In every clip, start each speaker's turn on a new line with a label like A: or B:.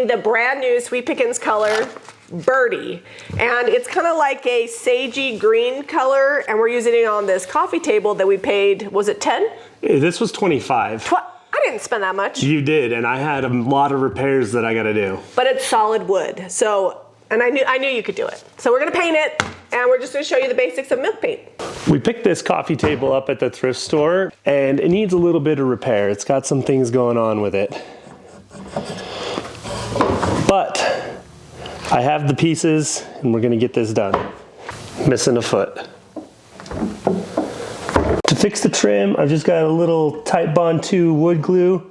A: using the brand new Sweet Pickens color, Birdie. And it's kind of like a sagey green color, and we're using it on this coffee table that we paid, was it 10?
B: This was 25.
A: I didn't spend that much.
B: You did, and I had a lot of repairs that I gotta do.
A: But it's solid wood, so, and I knew you could do it. So we're gonna paint it, and we're just gonna show you the basics of milk paint.
B: We picked this coffee table up at the thrift store, and it needs a little bit of repair. It's got some things going on with it. But I have the pieces, and we're gonna get this done. Missing a foot. To fix the trim, I've just got a little Type Bond 2 wood glue.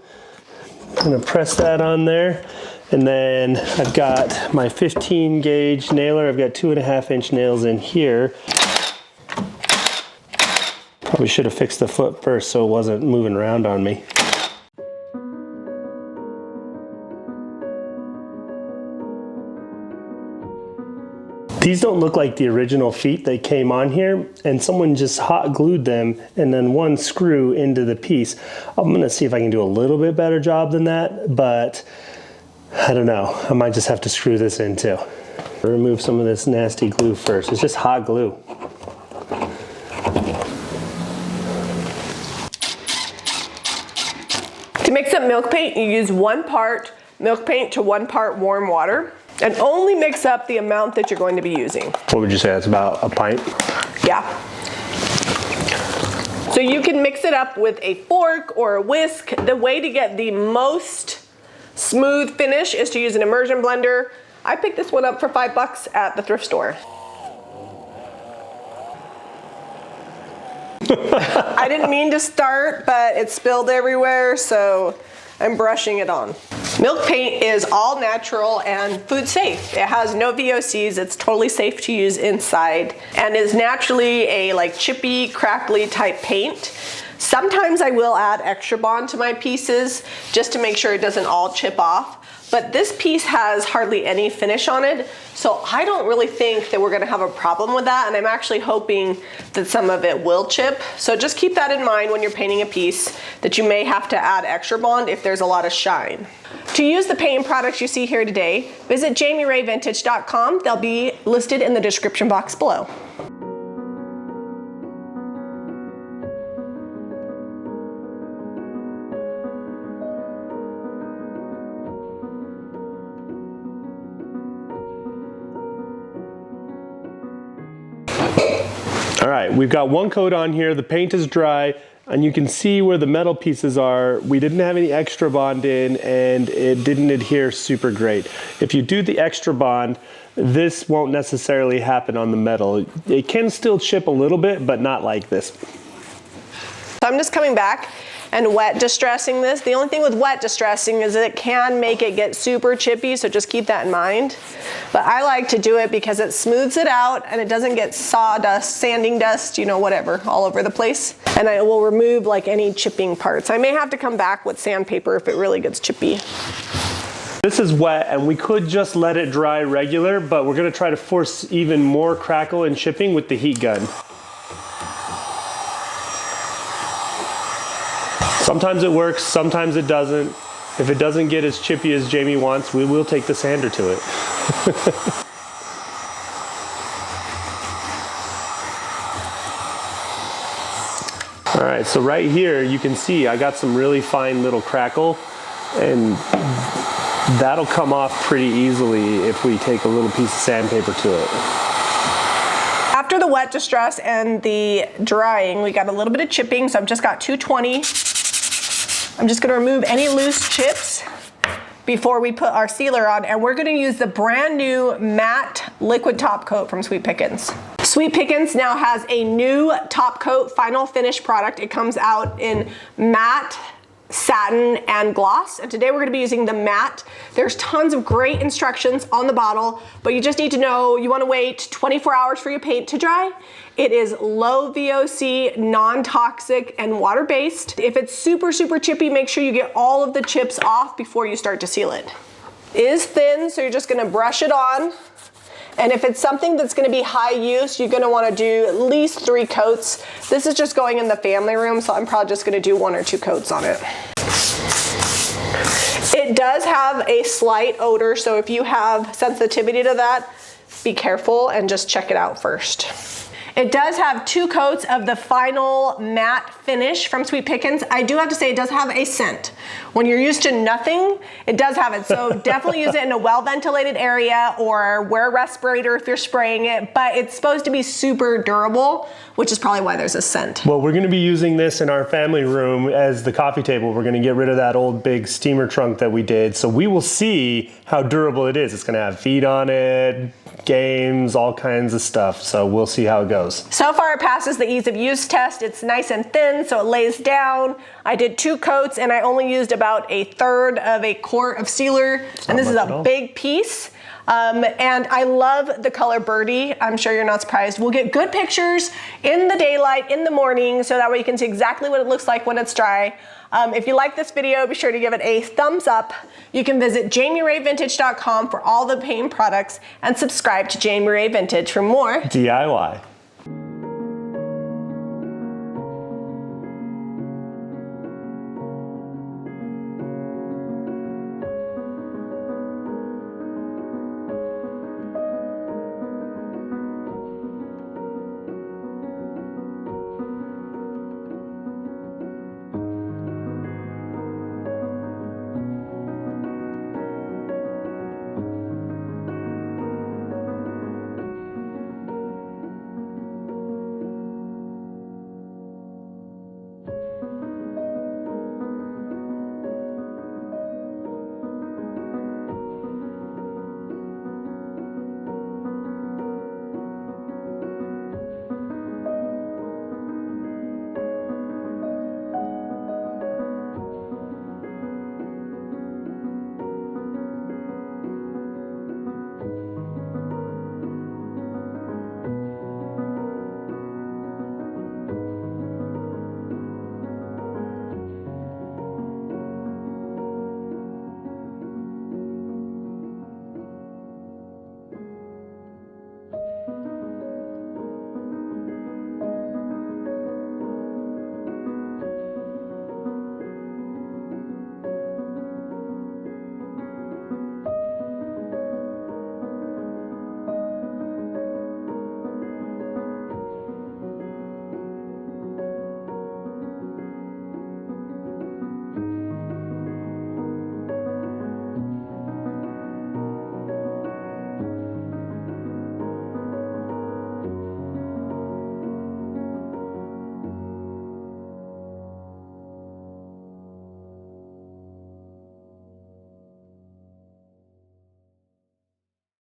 B: I'm gonna press that on there. And then I've got my 15 gauge nailer. I've got 2.5 inch nails in here. Probably should have fixed the foot first so it wasn't moving around on me. These don't look like the original feet that came on here, and someone just hot glued them and then one screw into the piece. I'm gonna see if I can do a little bit better job than that, but I don't know. I might just have to screw this in too. Remove some of this nasty glue first. It's just hot glue.
A: To mix up milk paint, you use 1 part milk paint to 1 part warm water. And only mix up the amount that you're going to be using.
B: What would you say, that's about a pint?
A: Yeah. So you can mix it up with a fork or a whisk. The way to get the most smooth finish is to use an immersion blender. I picked this one up for $5 at the thrift store. I didn't mean to start, but it spilled everywhere, so I'm brushing it on. Milk paint is all natural and food safe. It has no VOCs, it's totally safe to use inside, and is naturally a like chippy, crackly type paint. Sometimes I will add Extra Bond to my pieces just to make sure it doesn't all chip off. But this piece has hardly any finish on it, so I don't really think that we're gonna have a problem with that, and I'm actually hoping that some of it will chip. So just keep that in mind when you're painting a piece, that you may have to add Extra Bond if there's a lot of shine. To use the paint products you see here today, visit JamiRayVintage.com. They'll be listed in the description box below.
B: All right, we've got 1 coat on here. The paint is dry, and you can see where the metal pieces are. We didn't have any Extra Bond in, and it didn't adhere super great. If you do the Extra Bond, this won't necessarily happen on the metal. It can still chip a little bit, but not like this.
A: So I'm just coming back and wet distressing this. The only thing with wet distressing is that it can make it get super chippy, so just keep that in mind. But I like to do it because it smooths it out and it doesn't get sawdust, sanding dust, you know, whatever, all over the place. And I will remove like any chipping parts. I may have to come back with sandpaper if it really gets chippy.
B: This is wet, and we could just let it dry regular, but we're gonna try to force even more crackle and chipping with the heat gun. Sometimes it works, sometimes it doesn't. If it doesn't get as chippy as Jami wants, we will take the sander to it. All right, so right here you can see I got some really fine little crackle, and that'll come off pretty easily if we take a little piece of sandpaper to it.
A: After the wet distress and the drying, we got a little bit of chipping, so I've just got 220. I'm just gonna remove any loose chips before we put our sealer on, and we're gonna use the brand new matte liquid top coat from Sweet Pickens. Sweet Pickens now has a new top coat final finish product. It comes out in matte, satin, and gloss, and today we're going to be using the matte. There's tons of great instructions on the bottle, but you just need to know you want to wait 24 hours for your paint to dry. It is low VOC, non-toxic, and water-based. If it's super chippy, make sure you get all of the chips off before you start to seal it. It is thin, so you're just going to brush it on. And if it's something that's going to be high use, you're going to want to do at least 3 coats. This is just going in the family room, so I'm probably just going to do 1 or 2 coats on it. It does have a slight odor, so if you have sensitivity to that, be careful and just check it out first. It does have 2 coats of the final matte finish from Sweet Pickins. I do have to say it does have a scent. When you're used to nothing, it does have it. So definitely use it in a well-ventilated area or wear a respirator if you're spraying it, but it's supposed to be super durable, which is probably why there's a scent.
B: Well, we're gonna be using this in our family room as the coffee table. We're gonna get rid of that old big steamer trunk that we did. So we will see how durable it is. It's gonna have feet on it, games, all kinds of stuff. So we'll see how it goes.
A: So far it passes the ease of use test. It's nice and thin, so it lays down. I did 2 coats and I only used about 1/3 of a quart of sealer. And this is a big piece. And I love the color birdie. I'm sure you're not surprised. We'll get good pictures in the daylight, in the morning, so that way you can see exactly what it looks like when it's dry. If you like this video, be sure to give it a thumbs up. You can visit JamiRayVintage.com for all the paint products and subscribe to Jami Ray Vintage for more
B: DIY.